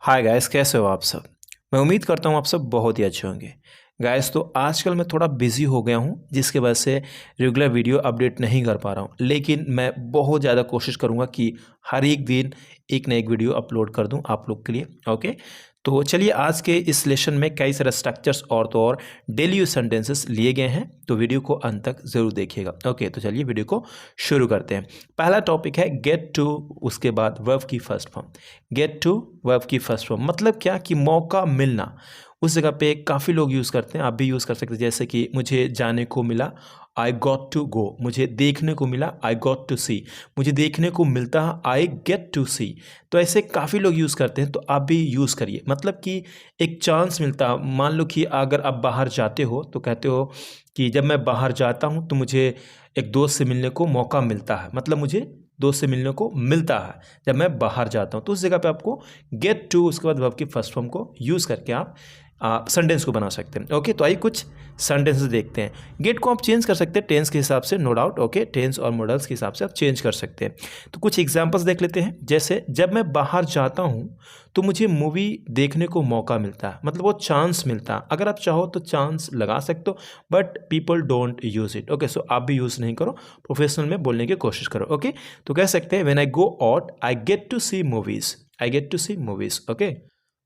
Hi guys, कैसे हो आप सब। मैं उम्मीद करता हूँ आप सब बहुत ही अच्छे होंगे। गाइस तो आजकल मैं थोड़ा बिजी हो गया हूँ, जिसके वजह से रेगुलर वीडियो अपडेट नहीं कर पा रहा हूँ, लेकिन मैं बहुत ज़्यादा कोशिश करूँगा कि हर एक दिन एक ना एक वीडियो अपलोड कर दूँ आप लोग के लिए। ओके, तो चलिए आज के इस लेसन में कई सारे स्ट्रक्चर्स और तो और डेली यूज सेंटेंसेस लिए गए हैं, तो वीडियो को अंत तक ज़रूर देखिएगा। ओके, तो चलिए वीडियो को शुरू करते हैं। पहला टॉपिक है गेट टू, उसके बाद वर्ब की first form. Get to verb की फर्स्ट फॉर्म मतलब क्या कि मौका मिलना। उस जगह पे काफ़ी लोग यूज़ करते हैं, आप भी यूज़ कर सकते हैं। जैसे कि मुझे जाने को मिला, आई गॉट टू गो। मुझे देखने को मिला, आई गॉट टू सी। मुझे देखने को मिलता है, आई गेट टू सी। तो ऐसे काफ़ी लोग यूज़ करते हैं, तो आप भी यूज़ करिए। मतलब कि एक चांस मिलता है। मान लो कि अगर आप बाहर जाते हो तो कहते हो कि जब मैं बाहर जाता हूँ तो मुझे एक दोस्त से मिलने को मौका मिलता है। मतलब मुझे दोस्त से मिलने को मिलता है जब मैं बाहर जाता हूँ। तो उस जगह पे आपको गेट टू उसके बाद वर्ब की फर्स्ट फॉर्म को यूज़ करके आप सेंटेंस को बना सकते हैं। ओके, तो आइए कुछ सेंटेंसेस देखते हैं। गेट को आप चेंज कर सकते हैं टेंस के हिसाब से, नो डाउट। ओके, टेंस और मॉडल्स के हिसाब से आप चेंज कर सकते हैं। तो कुछ एग्जांपल्स देख लेते हैं। जैसे जब मैं बाहर जाता हूँ तो मुझे मूवी देखने को मौका मिलता है, मतलब वो चांस मिलता है। अगर आप चाहो तो चांस लगा सकते हो, but people don't use it. Okay, so आप भी यूज़ नहीं करो, प्रोफेशनल में बोलने की कोशिश करो। ओके, तो कह सकते हैं when I go out I get to see movies. I get to see movies. Okay,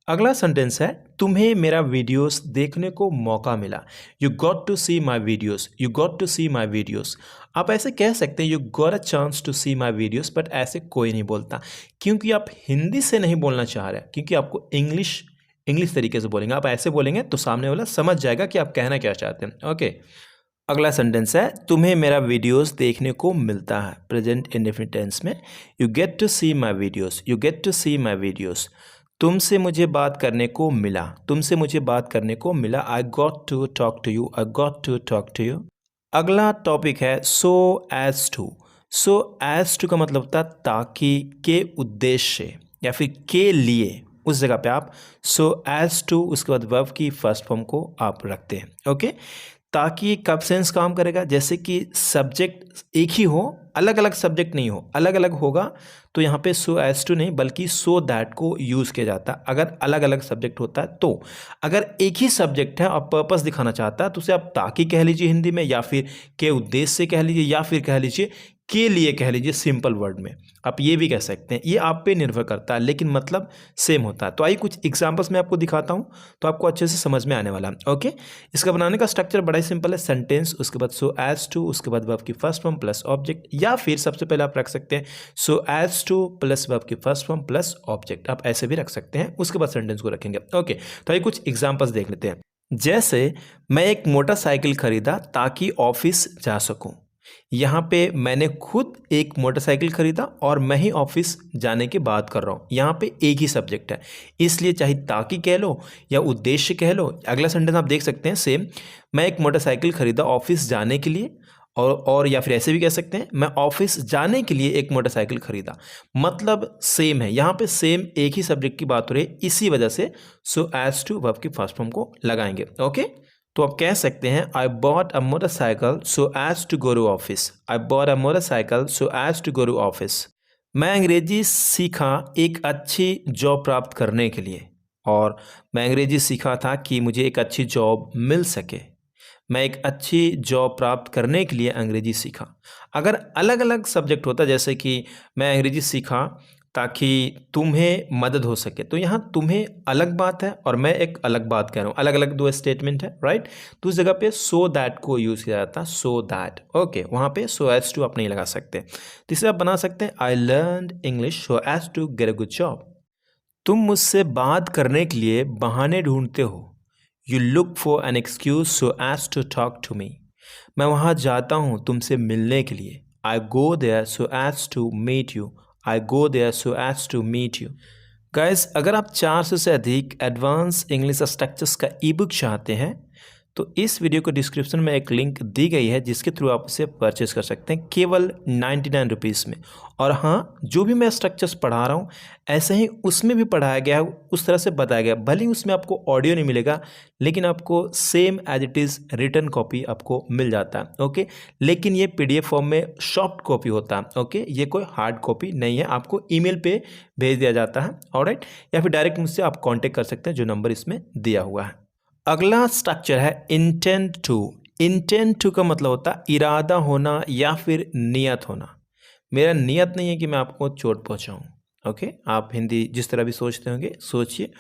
अगला सेंटेंस है तुम्हें मेरा वीडियोस देखने को मौका मिला। You got to see my videos. You got to see my videos. आप ऐसे कह सकते हैं you got a chance to see my videos, but ऐसे कोई नहीं बोलता, क्योंकि आप हिंदी से नहीं बोलना चाह रहे हैं, क्योंकि आपको इंग्लिश तरीके से बोलेंगे। आप ऐसे बोलेंगे तो सामने वाला समझ जाएगा कि आप कहना क्या चाहते हैं। ओके, अगला सेंटेंस है तुम्हें मेरा वीडियोस देखने को मिलता है, प्रेजेंट इंडेफिनिट टेंस में। You get to see my videos. You get to see my videos. तुमसे मुझे बात करने को मिला। तुमसे मुझे बात करने को मिला। I got to talk to you. I got to talk to you. अगला टॉपिक है so as to. So as to का मतलब होता है ताकि, के उद्देश्य से या फिर के लिए। उस जगह पे आप सो एज टू उसके बाद वर्ब की फर्स्ट फॉर्म को आप रखते हैं। ओके, ताकि कब सेंस काम करेगा, जैसे कि सब्जेक्ट एक ही हो, अलग अलग सब्जेक्ट नहीं हो, अलग अलग होगा तो यहाँ पे सो एज टू नहीं बल्कि सो दैट को यूज़ किया जाता है। अगर अलग अलग सब्जेक्ट होता है तो, अगर एक ही सब्जेक्ट है और पर्पस दिखाना चाहता है तो उसे आप ताकि कह लीजिए हिंदी में, या फिर के उद्देश्य से कह लीजिए, या फिर कह लीजिए के लिए कह लीजिए, सिंपल वर्ड में आप ये भी कह सकते हैं। ये आप पे निर्भर करता है, लेकिन मतलब सेम होता है। तो आइए कुछ एग्जांपल्स मैं आपको दिखाता हूँ तो आपको अच्छे से समझ में आने वाला है। ओके, इसका बनाने का स्ट्रक्चर बड़ा ही सिंपल है। सेंटेंस, उसके बाद सो एज टू, उसके बाद वर्ब की फर्स्ट फॉर्म प्लस ऑब्जेक्ट, या फिर सबसे पहले आप रख सकते हैं so as to plus verb की फर्स्ट फॉर्म प्लस ऑब्जेक्ट। आप ऐसे भी रख सकते हैं, उसके बाद सेंटेंस को रखेंगे। ओके, तो आइए कुछ एग्जांपल्स देख लेते हैं। जैसे मैं एक मोटरसाइकिल खरीदा ताकि ऑफिस जा सकूं। यहाँ पे मैंने खुद एक मोटरसाइकिल खरीदा और मैं ही ऑफिस जाने की बात कर रहा हूँ। यहाँ पे एक ही सब्जेक्ट है, इसलिए चाहे ताकि कह लो या उद्देश्य कह लो। अगला सेंटेंस आप देख सकते हैं सेम, मैं एक मोटरसाइकिल खरीदा ऑफिस जाने के लिए, और या फिर ऐसे भी कह सकते हैं मैं ऑफिस जाने के लिए एक मोटरसाइकिल खरीदा। मतलब सेम है, यहाँ पे सेम एक ही सब्जेक्ट की बात हो रही है, इसी वजह से सो एज टू वर्ब की फर्स्ट फॉर्म को लगाएंगे। ओके, तो आप कह सकते हैं I bought a motorcycle so as to go to office. I bought a motorcycle so as to go to office. मैं अंग्रेजी सीखा एक अच्छी जॉब प्राप्त करने के लिए, और मैं अंग्रेजी सीखा था कि मुझे एक अच्छी जॉब मिल सके। मैं एक अच्छी जॉब प्राप्त करने के लिए अंग्रेजी सीखा। अगर अलग अलग सब्जेक्ट होता, जैसे कि मैं अंग्रेजी सीखा ताकि तुम्हें मदद हो सके, तो यहाँ तुम्हें अलग बात है और मैं एक अलग बात कह रहा हूँ, अलग अलग दो स्टेटमेंट है, राइट। तो उस जगह पे सो दैट को यूज़ किया जाता है, सो दैट। ओके, वहाँ पे सो एज टू आप नहीं लगा सकते। तीसरा आप बना सकते हैं I learn English so as to get a good job. तुम मुझसे बात करने के लिए बहाने ढूंढते हो। You look for an excuse so as to talk to me. मैं वहाँ जाता हूँ तुमसे मिलने के लिए। I go there so as to meet you. I go there so as to meet you. Guys, अगर आप 400 से अधिक एडवांस इंग्लिश स्ट्रक्चर्स का ई बुक चाहते हैं तो इस वीडियो को डिस्क्रिप्शन में एक लिंक दी गई है जिसके थ्रू आप उसे परचेज कर सकते हैं केवल 99 रुपीज़ में। और हाँ, जो भी मैं स्ट्रक्चर्स पढ़ा रहा हूँ ऐसे ही उसमें भी पढ़ाया गया है, उस तरह से बताया गया। भले ही उसमें आपको ऑडियो नहीं मिलेगा लेकिन आपको same as it is written copy आपको मिल जाता है। ओके, लेकिन ये PDF फॉर्म में सॉफ्ट कॉपी होता है। ओके, ये कोई हार्ड कॉपी नहीं है, आपको ईमेल पे भेज दिया जाता है। ऑलराइट, या फिर डायरेक्ट मुझसे आप कांटेक्ट कर सकते हैं जो नंबर इसमें दिया हुआ है। अगला स्ट्रक्चर है इंटेंट टू। इंटेंट टू का मतलब होता है इरादा होना या फिर नियत होना। मेरा नियत नहीं है कि मैं आपको चोट पहुंचाऊं। ओके, आप हिंदी जिस तरह भी सोचते होंगे सोचिए,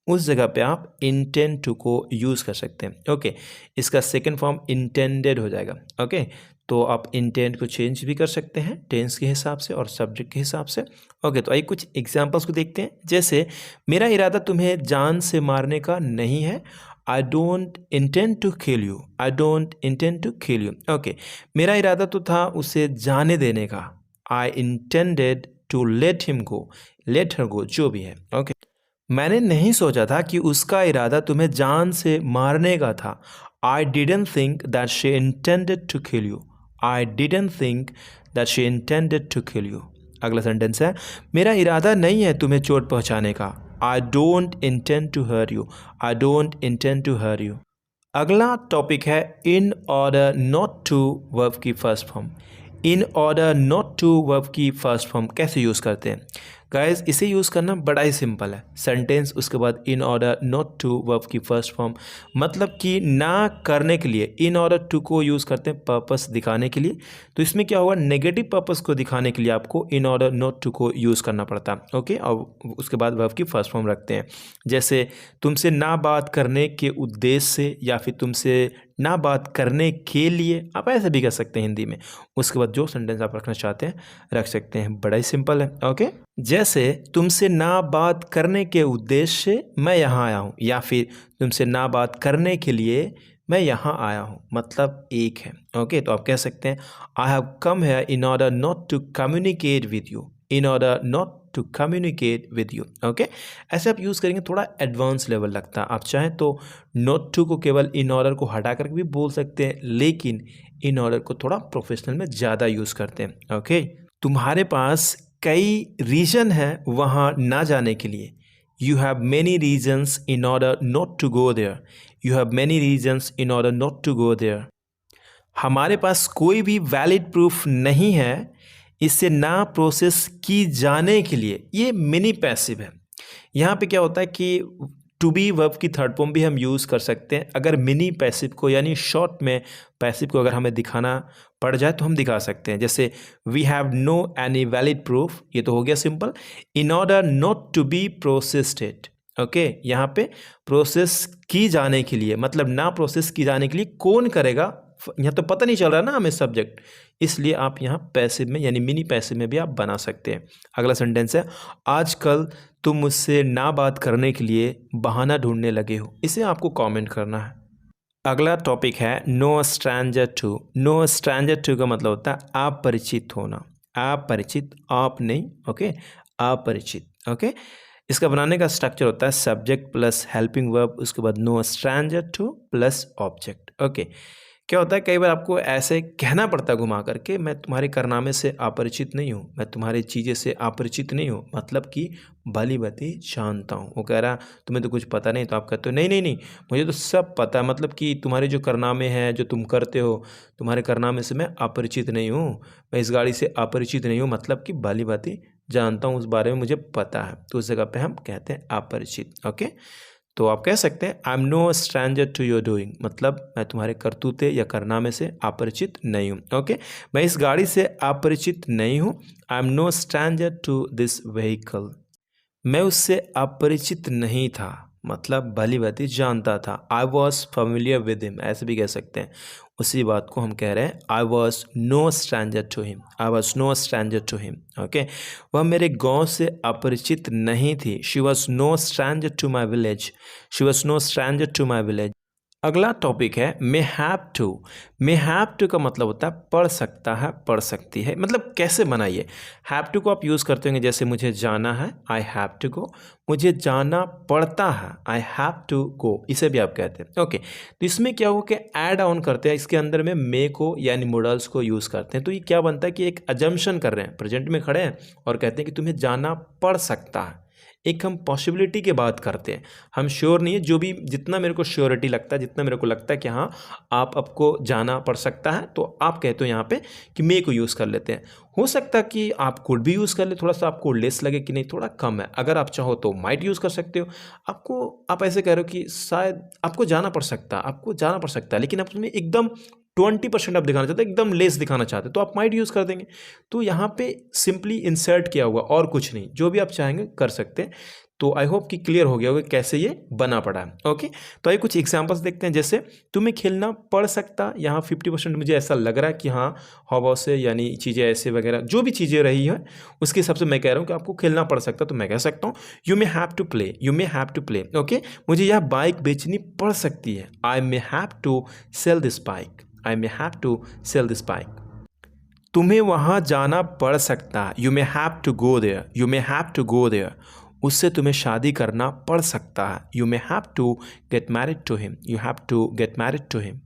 उस जगह पे आप इंटेंट टू को यूज़ कर सकते हैं। ओके, इसका सेकंड फॉर्म इंटेंडेड हो जाएगा। ओके, तो आप इंटेंट को चेंज भी कर सकते हैं टेंस के हिसाब से और सब्जेक्ट के हिसाब से। ओके, तो आइए कुछ एग्जांपल्स को देखते हैं। जैसे मेरा इरादा तुम्हें जान से मारने का नहीं है। I don't intend to kill you. I don't intend to kill you. Okay, मेरा इरादा तो था उसे जाने देने का। I intended to let him go, let her go, जो भी है। ओके, मैंने नहीं सोचा था कि उसका इरादा तुम्हें जान से मारने का था। I didn't think that she intended to kill you. I didn't think that she intended to kill you. अगला सेंटेंस है, मेरा इरादा नहीं है तुम्हें चोट पहुंचाने का। I don't intend to hurt you. I don't intend to hurt you. अगला टॉपिक है in order not to verb की first form. In order not to verb की फर्स्ट फॉर्म कैसे यूज़ करते हैं गाइस? इसे यूज़ करना बड़ा ही सिंपल है। सेंटेंस उसके बाद in order not to verb की फर्स्ट फॉर्म, मतलब कि ना करने के लिए इन ऑर्डर टू को यूज़ करते हैं पर्पस दिखाने के लिए। तो इसमें क्या होगा, नेगेटिव पर्पस को दिखाने के लिए आपको इन ऑर्डर नॉट टू को यूज़ करना पड़ता है। ओके, और उसके बाद वर्ब की फर्स्ट फॉर्म रखते हैं। जैसे तुमसे ना बात करने के उद्देश्य से, या फिर तुमसे ना बात करने के लिए, आप ऐसे भी कर सकते हैं हिंदी में। उसके बाद जो सेंटेंस आप रखना चाहते हैं रख सकते हैं, बड़ा ही सिंपल है। ओके, जैसे तुमसे ना बात करने के उद्देश्य से मैं यहाँ आया हूँ, या फिर तुमसे ना बात करने के लिए मैं यहाँ आया हूँ, मतलब एक है। ओके, तो आप कह सकते हैं I have come here in order not to communicate with you. In order not to communicate with you. Okay, ऐसे आप यूज़ करेंगे, थोड़ा एडवांस लेवल लगता है। आप चाहें तो नॉट टू को केवल इन ऑर्डर को हटा करके भी बोल सकते हैं, लेकिन इन ऑर्डर को थोड़ा प्रोफेशनल में ज़्यादा यूज़ करते हैं। ओके, तुम्हारे पास कई रीज़न है वहाँ ना जाने के लिए। You have many reasons in order not to go there. You have many reasons in order not to go there. हमारे पास कोई भी वैलिड प्रूफ नहीं है इसे ना प्रोसेस की जाने के लिए। ये मिनी पैसिव है। यहाँ पे क्या होता है कि टू बी वर्ब की थर्ड फॉर्म भी हम यूज़ कर सकते हैं। अगर मिनी पैसिव को यानी शॉर्ट में पैसिव को अगर हमें दिखाना पड़ जाए तो हम दिखा सकते हैं। जैसे we have no any valid proof, ये तो हो गया simple. In order not to be processed. Okay, यहाँ पे प्रोसेस की जाने के लिए, मतलब ना प्रोसेस की जाने के लिए कौन करेगा, यहाँ तो पता नहीं चल रहा ना हमें सब्जेक्ट, इसलिए आप यहाँ पैसिव में यानी मिनी पैसिव में भी आप बना सकते हैं। अगला सेंटेंस है, आजकल तुम मुझसे ना बात करने के लिए बहाना ढूंढने लगे हो। इसे आपको कमेंट करना है। अगला टॉपिक है no stranger to. No stranger to का मतलब होता है अपरिचित होना। अपरिचित, आप नहीं। ओके, अपरिचित। ओके, इसका बनाने का स्ट्रक्चर होता है सब्जेक्ट प्लस हेल्पिंग वर्ब, उसके बाद no stranger to plus object. Okay, क्या होता है, कई बार आपको ऐसे कहना पड़ता है घुमा करके, मैं तुम्हारे कारनामे से अपरिचित नहीं हूँ, मैं तुम्हारी चीज़ें से अपरिचित नहीं हूँ, मतलब कि भली भांति जानता हूँ। वो कह रहा तुम्हें तो कुछ पता नहीं, तो आप कहते हो नहीं नहीं नहीं, मुझे तो सब पता है, मतलब कि तुम्हारे जो कारनामे हैं जो तुम करते हो, तुम्हारे कारनामे से मैं अपरिचित नहीं हूँ, मैं इस गाड़ी से अपरिचित नहीं हूँ, मतलब कि भली भांति जानता हूँ, उस बारे में मुझे पता है। तो उस जगह पे हम कहते हैं अपरिचित। ओके, तो आप कह सकते हैं I am no stranger to your doing, मतलब मैं तुम्हारे करतूते या कारनामे से अपरिचित नहीं हूँ। ओके, मैं इस गाड़ी से अपरिचित नहीं हूँ। I am no stranger to this vehicle. मैं उससे अपरिचित नहीं था, मतलब भली भांति जानता था। I was familiar with him, ऐसे भी कह सकते हैं। उसी बात को हम कह रहे हैं I was no stranger to him. I was no stranger to him. Okay, वह मेरे गांव से अपरिचित नहीं थी। She was no stranger to my village. She was no stranger to my village. अगला टॉपिक है may have to. May have to का मतलब होता है पढ़ सकता है, पढ़ सकती है। मतलब कैसे बनाइए, हैव टू को आप यूज़ करते होंगे, जैसे मुझे जाना है, आई हैव टू गो। मुझे जाना पड़ता है, आई हैव टू गो, इसे भी आप कहते हैं। ओके, तो इसमें क्या हो कि ऐड ऑन करते हैं, इसके अंदर में मे को यानी मोडल्स को यूज़ करते हैं। तो ये क्या बनता है कि एक अजम्पशन कर रहे हैं, प्रेजेंट में खड़े हैं और कहते हैं कि तुम्हें जाना पड़ सकता है। एक हम पॉसिबिलिटी की बात करते हैं, हम श्योर नहीं है, जो भी जितना मेरे को श्योरिटी लगता है, जितना मेरे को लगता है कि हाँ आपको जाना पड़ सकता है, तो आप कहते हो यहाँ पे कि मे को यूज़ कर लेते हैं। हो सकता है कि आप कुड भी यूज़ कर ले, थोड़ा सा आपको लेस लगे कि नहीं थोड़ा कम है, अगर आप चाहो तो माइट यूज़ कर सकते हो। आप ऐसे कह रहे हो कि शायद आपको जाना पड़ सकता है, आपको जाना पड़ सकता है, लेकिन आप उसमें एकदम 20% आप दिखाना चाहते हो, एकदम लेस दिखाना चाहते हो, तो आप माइट यूज़ कर देंगे। तो यहाँ पे सिंपली इंसर्ट किया हुआ और कुछ नहीं, जो भी आप चाहेंगे कर सकते हैं। तो आई होप कि क्लियर हो गया होगा कैसे ये बना पड़ा है। ओके, तो आइए कुछ एग्जांपल्स देखते हैं। जैसे तुम्हें खेलना पड़ सकता, यहाँ 50% मुझे ऐसा लग रहा है कि हाँ हवा से यानी चीज़ें ऐसे वगैरह जो भी चीज़ें रही हैं उसके हिसाब से मैं कह रहा हूँ कि आपको खेलना पड़ सकता, तो मैं कह सकता हूँ you may have to play, you may have to play. Okay, मुझे यह बाइक बेचनी पड़ सकती है, I may have to sell this bike, I may have to sell this bike. तुम्हें वहाँ जाना पड़ सकता है, you may have to go there, you may have to go there. उससे तुम्हें शादी करना पड़ सकता है, you may have to get married to him, you have to get married to him.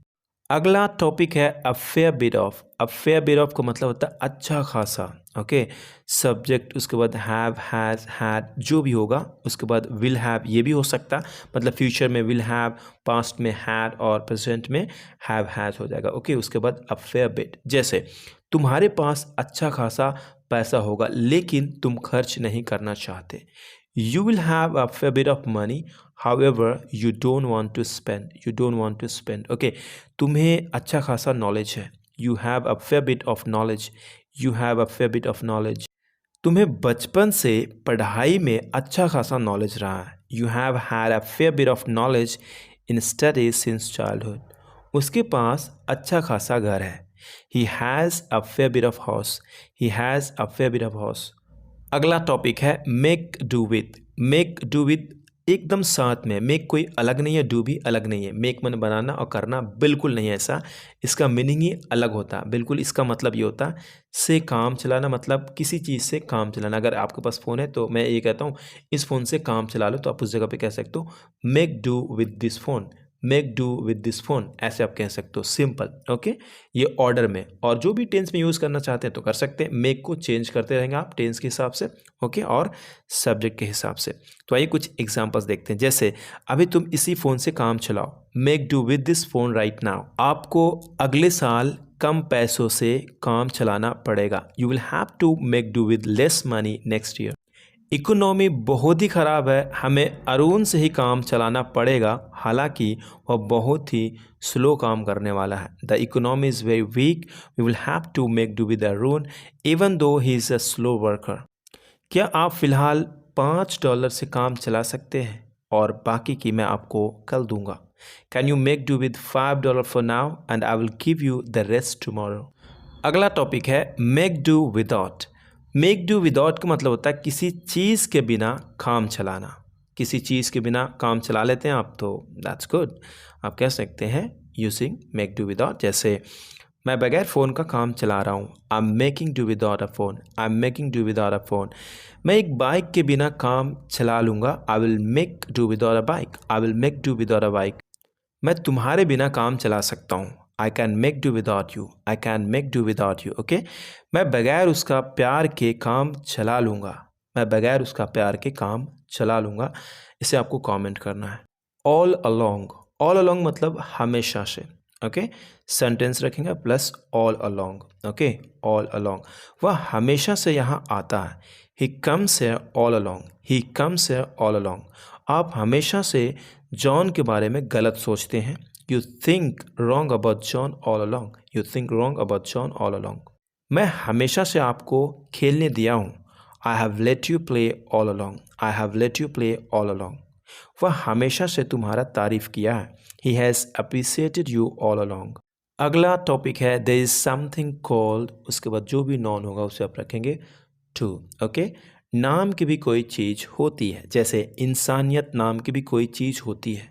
अगला टॉपिक है a fair bit of. A fair bit of का मतलब होता है अच्छा खासा। ओके, सब्जेक्ट, उसके बाद हैव, हैज़, हैड, जो भी होगा, उसके बाद विल हैव, ये भी हो सकता, मतलब फ्यूचर में विल हैव, पास्ट में हैड और प्रेजेंट में हैव, हैज़ हो जाएगा। ओके, उसके बाद अ फेयर बिट, जैसे तुम्हारे पास अच्छा खासा पैसा होगा लेकिन तुम खर्च नहीं करना चाहते, you will have a fair bit of money however you don't want to spend, you don't want to spend। okay, तुम्हें अच्छा खासा नॉलेज है, you have a fair bit of knowledge, you have a fair bit of knowledge। तुम्हें बचपन से पढ़ाई में अच्छा खासा नॉलेज रहा है, you have had a fair bit of knowledge in studies since childhood। उसके पास अच्छा खासा घर है, he has a fair bit of house, he has a fair bit of house। अगला टॉपिक है make do with. Make do with एकदम साथ में, मेक कोई अलग नहीं है, डू भी अलग नहीं है। मेक मन बनाना और करना बिल्कुल नहीं है ऐसा, इसका मीनिंग ही अलग होता है बिल्कुल। इसका मतलब ये होता है से काम चलाना, मतलब किसी चीज़ से काम चलाना। अगर आपके पास फ़ोन है तो मैं ये कहता हूँ इस फ़ोन से काम चला लो, तो आप उस जगह पे कह सकते हो make do with this phone, make do with this phone, ऐसे आप कह सकते हो सिंपल। ओके, ये ऑर्डर में, और जो भी टेंस में यूज़ करना चाहते हैं तो कर सकते हैं। मेक को चेंज करते रहेंगे आप टेंस के हिसाब से, ओके, और सब्जेक्ट के हिसाब से। तो आइए कुछ एग्जांपल्स देखते हैं। जैसे अभी तुम इसी फ़ोन से काम चलाओ, make do with this phone right now. आपको अगले साल कम पैसों से काम चलाना पड़ेगा, you will have to make do with less money next year. Economy बहुत ही ख़राब है, हमें अरुण से ही काम चलाना पड़ेगा, हालांकि वह बहुत ही स्लो काम करने वाला है। The economy is very weak, we will have to make do with Arun even though he is a slow worker. क्या आप फ़िलहाल $5 से काम चला सकते हैं और बाकी की मैं आपको कल दूंगा। Can you make do with $5 for now and I will give you the rest tomorrow. अगला टॉपिक है make do without. Make do without का मतलब होता है किसी चीज़ के बिना काम चलाना। किसी चीज़ के बिना काम चला लेते हैं आप, तो दैट्स गुड, आप कह सकते हैं यूजिंग मेक डू विदाउट। जैसे मैं बगैर फ़ोन का काम चला रहा हूँ, I am making do without a phone, I am making do without a phone. मैं एक बाइक के बिना काम चला लूँगा, I will make do without a bike, I will make do without a bike. मैं तुम्हारे बिना काम चला सकता हूँ, I can make do without you, I can make do without you. Okay, मैं बगैर उसका प्यार के काम चला लूँगा, मैं बगैर उसका प्यार के काम चला लूँगा। इसे आपको कमेंट करना है। ऑल अलोंग, ऑल अलोंग मतलब हमेशा से। ओके, सेंटेंस रखेंगे plus all along. Okay, all along, वह हमेशा से यहाँ आता है, he comes here all along, he comes here all along. आप हमेशा से जॉन के बारे में गलत सोचते हैं, you think wrong about John all along, you think wrong about John all along. मैं हमेशा से आपको खेलने दिया हूँ, I have let you play all along, I have let you play all along. वह हमेशा से तुम्हारा तारीफ किया है, he has appreciated you all along. अगला टॉपिक है देयर इज समथिंग कॉल्ड, उसके बाद जो भी नॉन होगा उसे आप रखेंगे टू। ओके, नाम की भी कोई चीज़ होती है, जैसे इंसानियत नाम की भी कोई चीज़ होती है,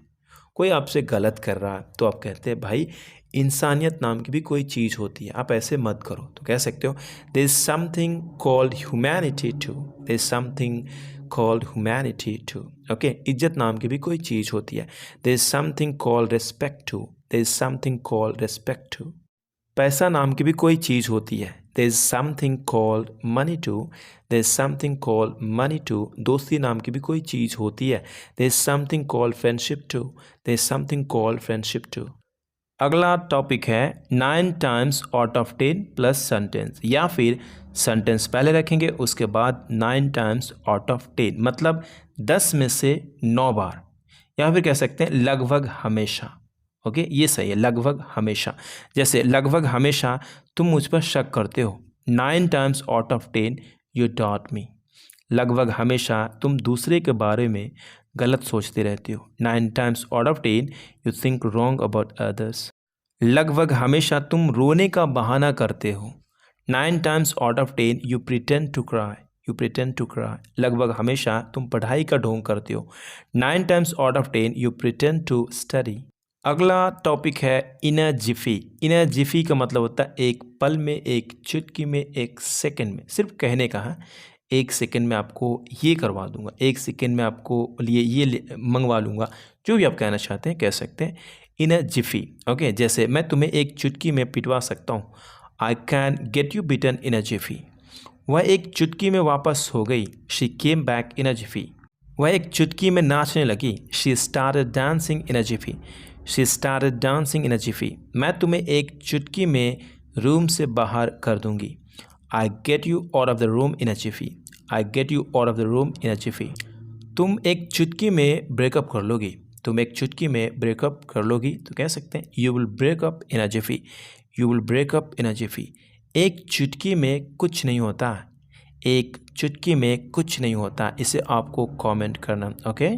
कोई आपसे गलत कर रहा है तो आप कहते हैं भाई इंसानियत नाम की भी कोई चीज़ होती है, आप ऐसे मत करो। तो कह सकते हो there is something called humanity too, there is something called humanity too. Okay, इज्जत नाम की भी कोई चीज़ होती है। There is something called respect too, there is something called respect too. पैसा नाम की भी कोई चीज़ होती है। There is something called money too, there is something called money too. दोस्ती नाम की भी कोई चीज़ होती है। There is something called friendship to, there is something called friendship too. अगला टॉपिक है 9 times out of 10 plus sentence, या फिर सेंटेंस पहले रखेंगे उसके बाद 9 टाइम्स आउट ऑफ 10 मतलब 10 में से 9 बार, या फिर कह सकते हैं लगभग हमेशा। ओके, ये सही है, लगभग हमेशा। जैसे लगभग हमेशा तुम मुझ पर शक करते हो। 9 times out of 10 you doubt me. लगभग हमेशा तुम दूसरे के बारे में गलत सोचते रहते हो। 9 times out of 10 you think wrong about others. लगभग हमेशा तुम रोने का बहाना करते हो। 9 times out of 10 you pretend to cry, you pretend to cry. लगभग हमेशा तुम पढ़ाई का ढोंग करते हो। 9 times out of 10 you pretend to study. अगला टॉपिक है इनर जिफी। इनर जिफी का मतलब होता है एक पल में, एक चुटकी में, एक सेकंड में। सिर्फ कहने का है, एक सेकंड में आपको ये करवा दूंगा, एक सेकंड में आपको लिए ये मंगवा लूँगा, जो भी आप कहना चाहते हैं कह सकते हैं। इनर जिफी। ओके, जैसे मैं तुम्हें एक चुटकी में पिटवा सकता हूँ। I can get you beaten in a jiffy. वह एक चुटकी में वापस हो गई। She came back in a jiffy. वह एक चुटकी में नाचने लगी। She started dancing in a jiffy. She started dancing in a jiffy. मैं तुम्हें एक चुटकी में रूम से बाहर कर दूंगी। I get you out of the room in a jiffy. I get you out of the room in a jiffy. तुम एक चुटकी में ब्रेकअप कर लोगी। तुम एक चुटकी में ब्रेकअप कर लोगी तो कह सकते हैं you will break up in a jiffy. You will break up in a jiffy. एक चुटकी में कुछ नहीं होता। एक चुटकी में कुछ नहीं होता, इसे आपको कमेंट करना। ओके।